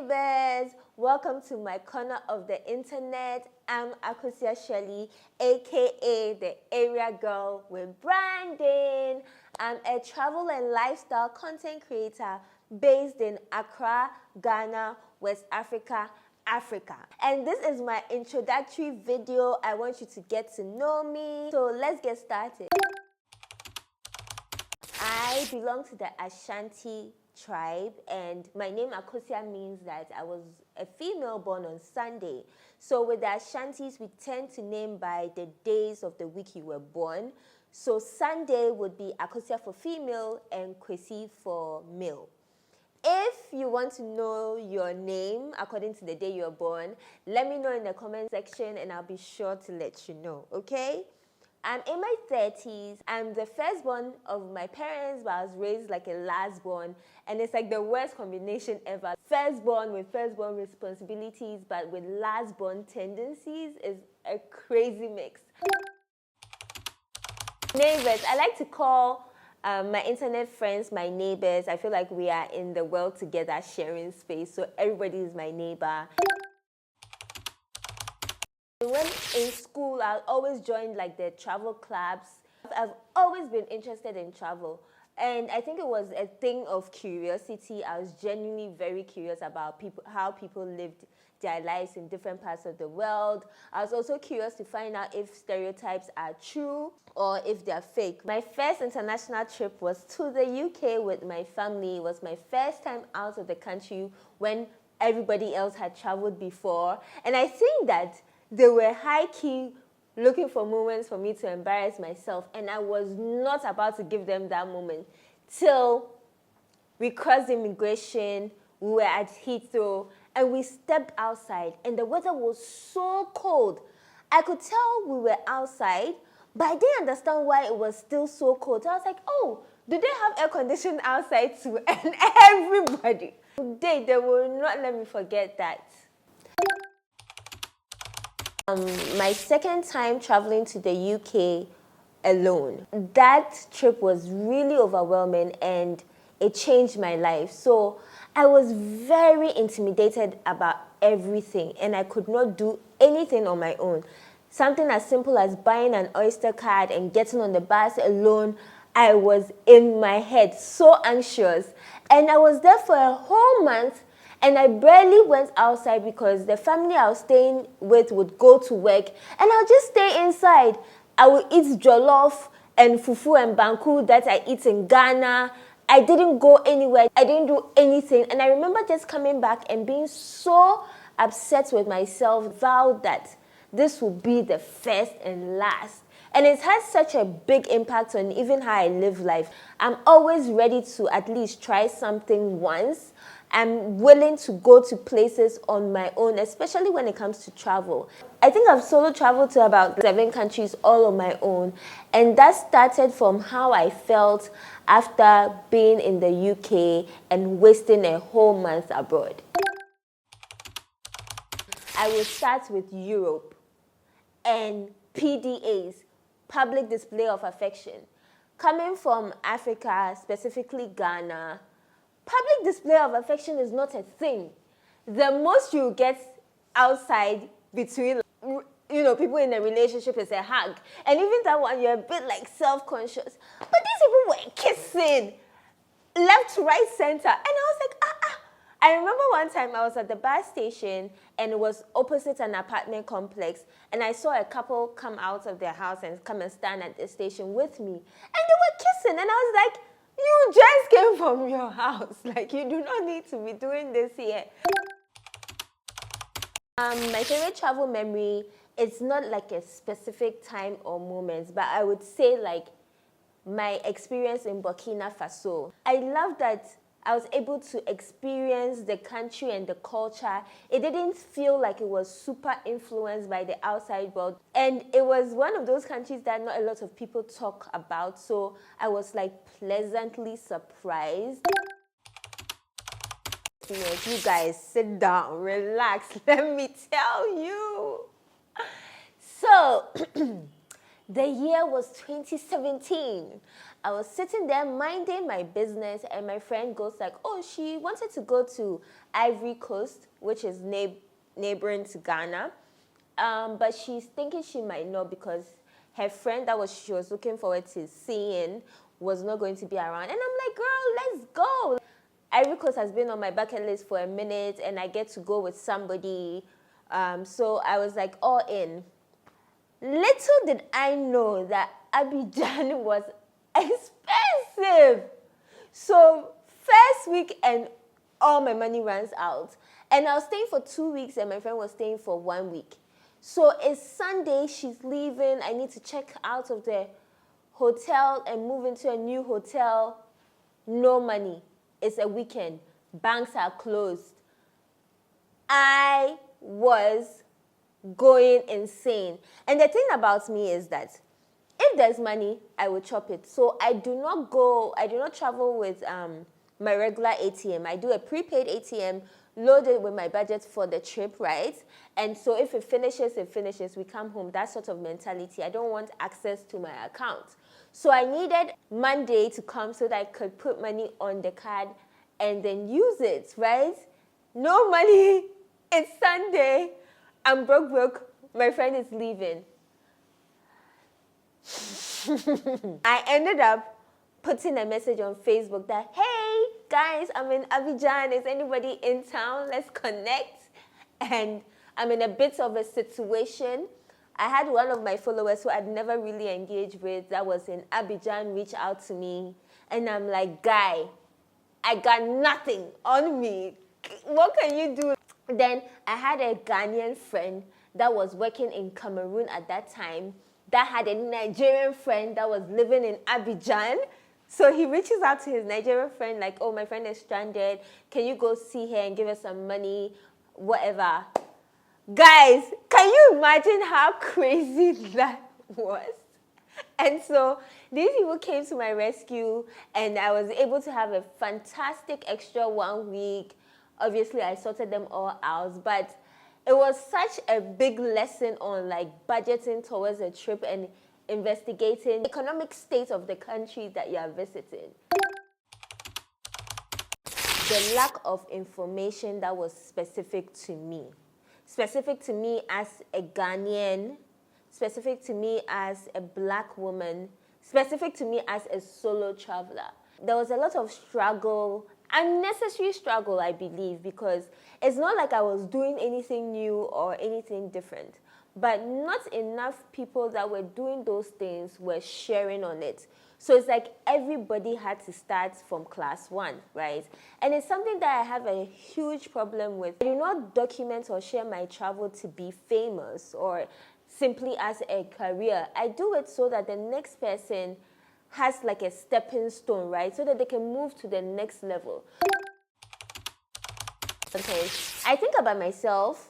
neighbors, welcome to my corner of the internet. I'm Akosua Shirley, aka the area girl with branding. I'm a travel and lifestyle content creator based in Accra, Ghana, West Africa, Africa. And this is my introductory video. I want you to get to know me. So let's get started. I belong to the Ashanti tribe, and my name Akosua means that I was a female born on Sunday. So with the Ashantis, we tend to name by the days of the week you were born. So Sunday would be Akosua for female and Kwesi for male. If you want to know your name according to the day you're born, let me know in the comment section and I'll be sure to let you know, okay? I'm in my 30s. I'm the firstborn of my parents, but I was raised like a lastborn. And it's like the worst combination ever. Firstborn with firstborn responsibilities, but with lastborn tendencies is a crazy mix. Neighbors, I like to call my internet friends my neighbors. I feel like we are in the world together sharing space, so everybody is my neighbor. When in school, I always joined like the travel clubs. I've always been interested in travel. And I think it was a thing of curiosity. I was genuinely very curious about how people lived their lives in different parts of the world. I was also curious to find out if stereotypes are true or if they're fake. My first international trip was to the UK with my family. It was my first time out of the country when everybody else had traveled before. And I think that they were high-key looking for moments for me to embarrass myself, and I was not about to give them that moment till we crossed immigration. We were at Heathrow, and we stepped outside, and the weather was so cold. I could tell we were outside, but I didn't understand why it was still so cold. So I was like, oh, do they have air conditioning outside too? And everybody, they will not let me forget that. My second time traveling to the UK alone. That trip was really overwhelming and it changed my life. So I was very intimidated about everything and I could not do anything on my own. Something as simple as buying an Oyster card and getting on the bus alone, I was in my head so anxious. And I was there for a whole month. And I barely went outside because the family I was staying with would go to work and I'll just stay inside. I would eat jollof and fufu and banku that I eat in Ghana. I didn't go anywhere. I didn't do anything. And I remember just coming back and being so upset with myself, vowed that this would be the first and last. And it has such a big impact on even how I live life. I'm always ready to at least try something once. I'm willing to go to places on my own, especially when it comes to travel. I think I've solo traveled to about 7 countries all on my own. And that started from how I felt after being in the UK and wasting a whole month abroad. I will start with Europe and PDAs, public display of affection. Coming from Africa, specifically Ghana, public display of affection is not a thing. The most you get outside between, people in a relationship is a hug. And even that one, you're a bit like self-conscious. But these people were kissing left, right, center. And I was like, I remember one time I was at the bus station and it was opposite an apartment complex. And I saw a couple come out of their house and come and stand at the station with me. And they were kissing. And I was like, you just came from your house. Like, you do not need to be doing this here. My favorite travel memory, it's not like a specific time or moment, but I would say like my experience in Burkina Faso. I love that I was able to experience the country and the culture. It didn't feel like it was super influenced by the outside world. And it was one of those countries that not a lot of people talk about. So I was like pleasantly surprised. You guys, sit down, relax. Let me tell you. So The year was 2017. I was sitting there minding my business, and my friend goes like, oh, she wanted to go to Ivory Coast, which is neighboring to Ghana. But she's thinking she might not because her friend she was looking forward to seeing was not going to be around. And I'm like, girl, let's go. Ivory Coast has been on my bucket list for a minute, and I get to go with somebody. So I was like, all in. Little did I know that Abidjan was expensive. So first week and all my money runs out. And I was staying for 2 weeks and my friend was staying for 1 week. So it's Sunday, she's leaving. I need to check out of the hotel and move into a new hotel. No money. It's a weekend. Banks are closed. I was going insane. And the thing about me is that if there's money, I will chop it. So I do not travel with my regular ATM. I do a prepaid ATM loaded with my budget for the trip, right? And so if it finishes, we come home. That sort of mentality. I don't want access to my account. So I needed Monday to come so that I could put money on the card and then use it, right? No money. It's Sunday. I'm broke. My friend is leaving. I ended up putting a message on Facebook that, hey, guys, I'm in Abidjan. Is anybody in town? Let's connect. And I'm in a bit of a situation. I had one of my followers who I'd never really engaged with that was in Abidjan reach out to me. And I'm like, guy, I got nothing on me. What can you do? Then I had a Ghanaian friend that was working in Cameroon at that time that had a Nigerian friend that was living in Abidjan. So he reaches out to his Nigerian friend like, oh, my friend is stranded. Can you go see her and give her some money? Whatever. Guys, can you imagine how crazy that was? And so these people came to my rescue and I was able to have a fantastic extra 1 week. Obviously, I sorted them all out, but it was such a big lesson on like budgeting towards a trip and investigating the economic state of the country that you are visiting. The lack of information that was specific to me as a Ghanaian, specific to me as a black woman, specific to me as a solo traveler. There was a lot of struggle, unnecessary struggle, I believe, because it's not like I was doing anything new or anything different. But not enough people that were doing those things were sharing on it. So it's like everybody had to start from class 1, right? And it's something that I have a huge problem with. I do not document or share my travel to be famous or simply as a career. I do it so that the next person has like a stepping stone, right? So that they can move to the next level. Okay, I think about myself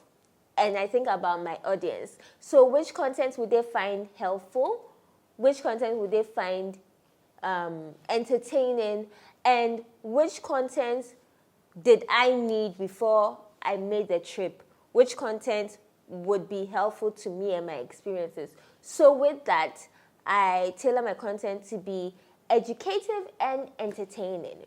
and I think about my audience. So which content would they find helpful? Which content would they find entertaining? And which content did I need before I made the trip? Which content would be helpful to me and my experiences? So with that, I tailor my content to be educative and entertaining.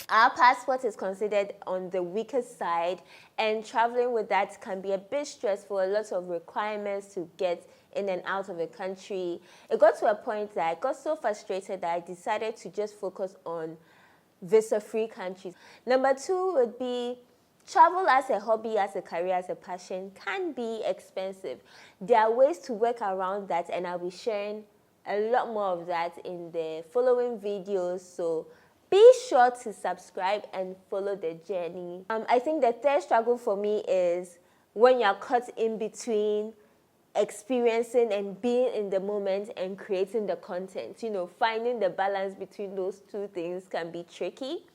Our passport is considered on the weaker side, and traveling with that can be a bit stressful, a lot of requirements to get in and out of the country. It got to a point that I got so frustrated that I decided to just focus on visa-free countries. Number 2 would be travel as a hobby, as a career, as a passion can be expensive. There are ways to work around that, and I'll be sharing a lot more of that in the following videos. So be sure to subscribe and follow the journey. I think the third struggle for me is when you're caught in between experiencing and being in the moment and creating the content. You know, finding the balance between those two things can be tricky.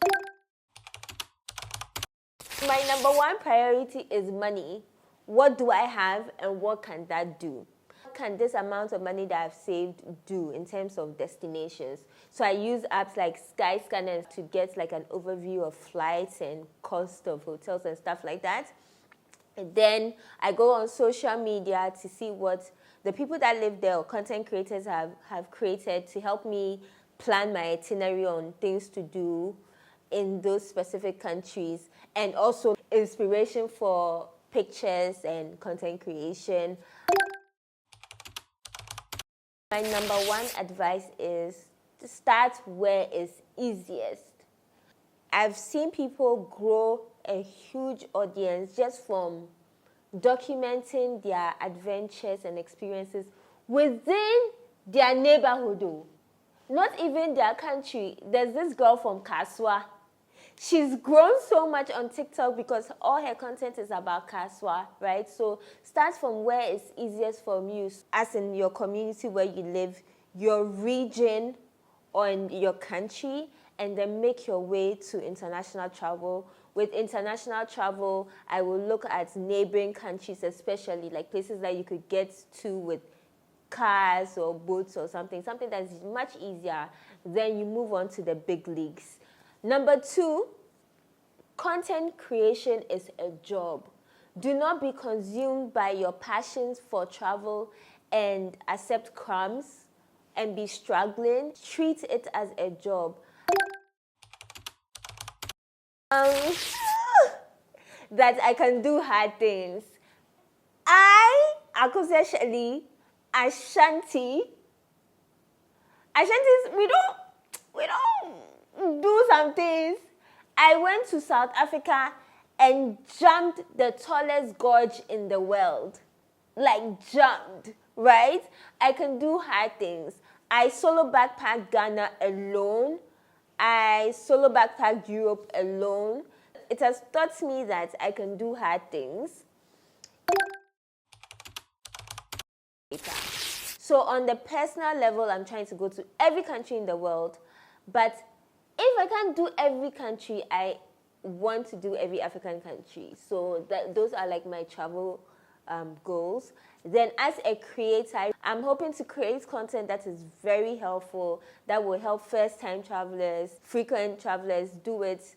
My number 1 priority is money. What do I have and what can that do? What can this amount of money that I've saved do in terms of destinations? So I use apps like Skyscanner to get like an overview of flights and cost of hotels and stuff like that. And then I go on social media to see what the people that live there or content creators have created to help me plan my itinerary on things to do in those specific countries, and also inspiration for pictures and content creation. My number one advice is to start where it's easiest. I've seen people grow a huge audience just from documenting their adventures and experiences within their neighborhood, though. Not even their country. There's this girl from Akosua. She's grown so much on TikTok because all her content is about Akosua, right? So start from where it's easiest for you, as in your community where you live, your region, or in your country, and then make your way to international travel. With international travel, I will look at neighboring countries, especially like places that you could get to with cars or boats or something that's much easier. Then you move on to the big leagues. Number two, content creation is a job. Do not be consumed by your passions for travel and accept crumbs and be struggling. Treat it as a job. That I can do hard things. Akosua Shirley, Ashantis, we don't do some things. I went to South Africa and jumped the tallest gorge in the world. Like jumped, right? I can do hard things. I solo backpacked Ghana alone. I solo backpacked Europe alone. It has taught me that I can do hard things. So on the personal level, I'm trying to go to every country in the world. But if I can't do every country, I want to do every African country. So those are like my travel goals. Then as a creator, I'm hoping to create content that is very helpful, that will help first-time travelers, frequent travelers do it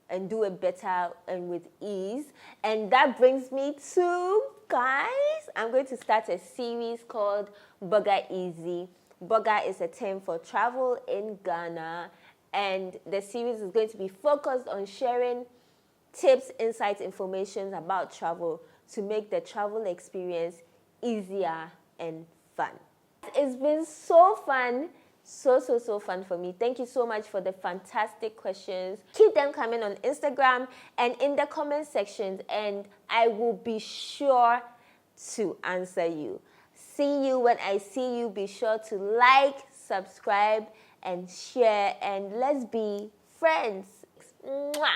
and do it better and with ease. And that brings me to, guys, I'm going to start a series called Burger Easy. Burger is a term for travel in Ghana. And the series is going to be focused on sharing tips, insights, information about travel to make the travel experience easier and fun. It's been so fun. So fun for me. Thank you so much for the fantastic questions. Keep them coming on Instagram and in the comment sections, and I will be sure to answer you. See you when I see you. Be sure to like, subscribe, and share, and let's be friends. Mwah.